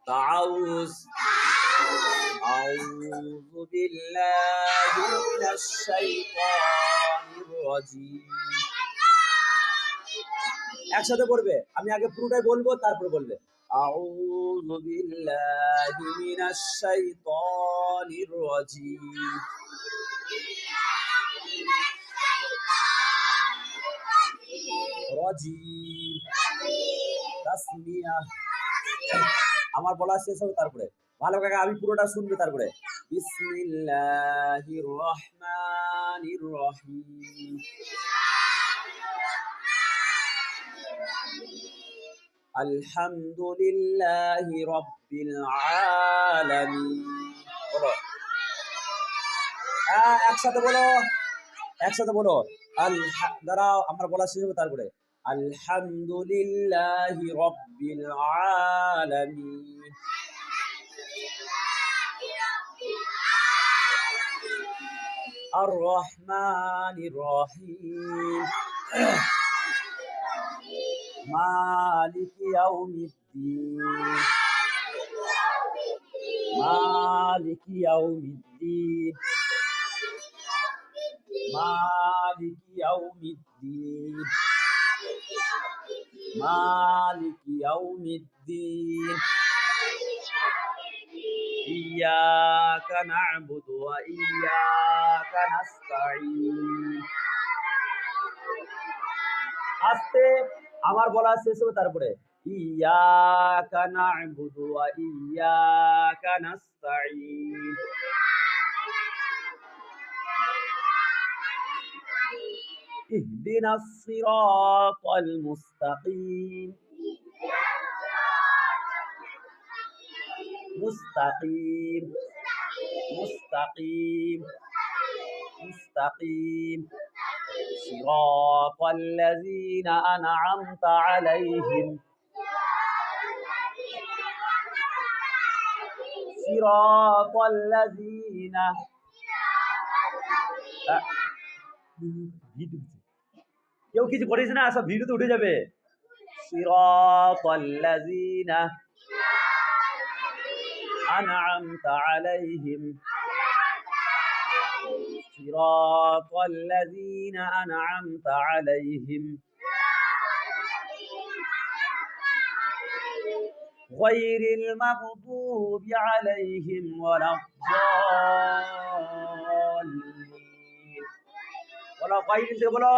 তাউজ আউযু বিল্লাহি মিনাশ শাইতানির রাজিম। একসাথে পড়বে, আমি আগে পুরোটাই বলবো তারপর বলবে। আউযু বিল্লাহি মিনাশ শাইতানির রাজিম। রাজিম তাসমিয়া। আমার বলা শেষ হবে তারপরে ভালো কাকা আমি পুরোটা শুনবে তারপরে। বিসমিল্লাহির রহমানির রহিম। আলহামদুলিল্লাহি রাব্বিল আলামিন। বলো একসাথে বলো, একসাথে বলো। দাঁড়াও আমার বলা শেষ হবে তারপরে। আলহামদুলিল্লাহি রাব্বিল আলামিন। আর রহমানির রহিম। মালিকি ইয়াউমিদ্দিন। মালিকি ইয়াউমিদ্দিন। মালিকি ইয়াউমিদ্দিন। মালিকি ইয়াউমিদ্দিন। ইয়্যাকা না'বুদু ওয়া ইয়্যাকা নাস্তাঈন। আস্তে আমার বলা শেষ হবে তারপরে। ইয়্যাকা না'বুদু ওয়া ইয়্যাকা নাস্তাঈন। ইহদিনাস সিরাতাল মুস্তাকিম। মুস্তাকিম মুস্তাকিম মুস্তাকিম। সিরাতাল লাযীনা আন'আমতা আলাইহিম। সিরাতাল লাযীনা। কেউ কিছু করিস না, সব ভিডিওতে উঠে যাবে। সিরাতাল লাযীনা আন'আমতা আলাইহিম। সিরাতাল লাযীনা আন'আমতা আলাইহিম গায়রিল মাগদুবি আলাইহিম ওয়ালাদ-দাল্লিন। বলো গায়রিল থেকে বলো।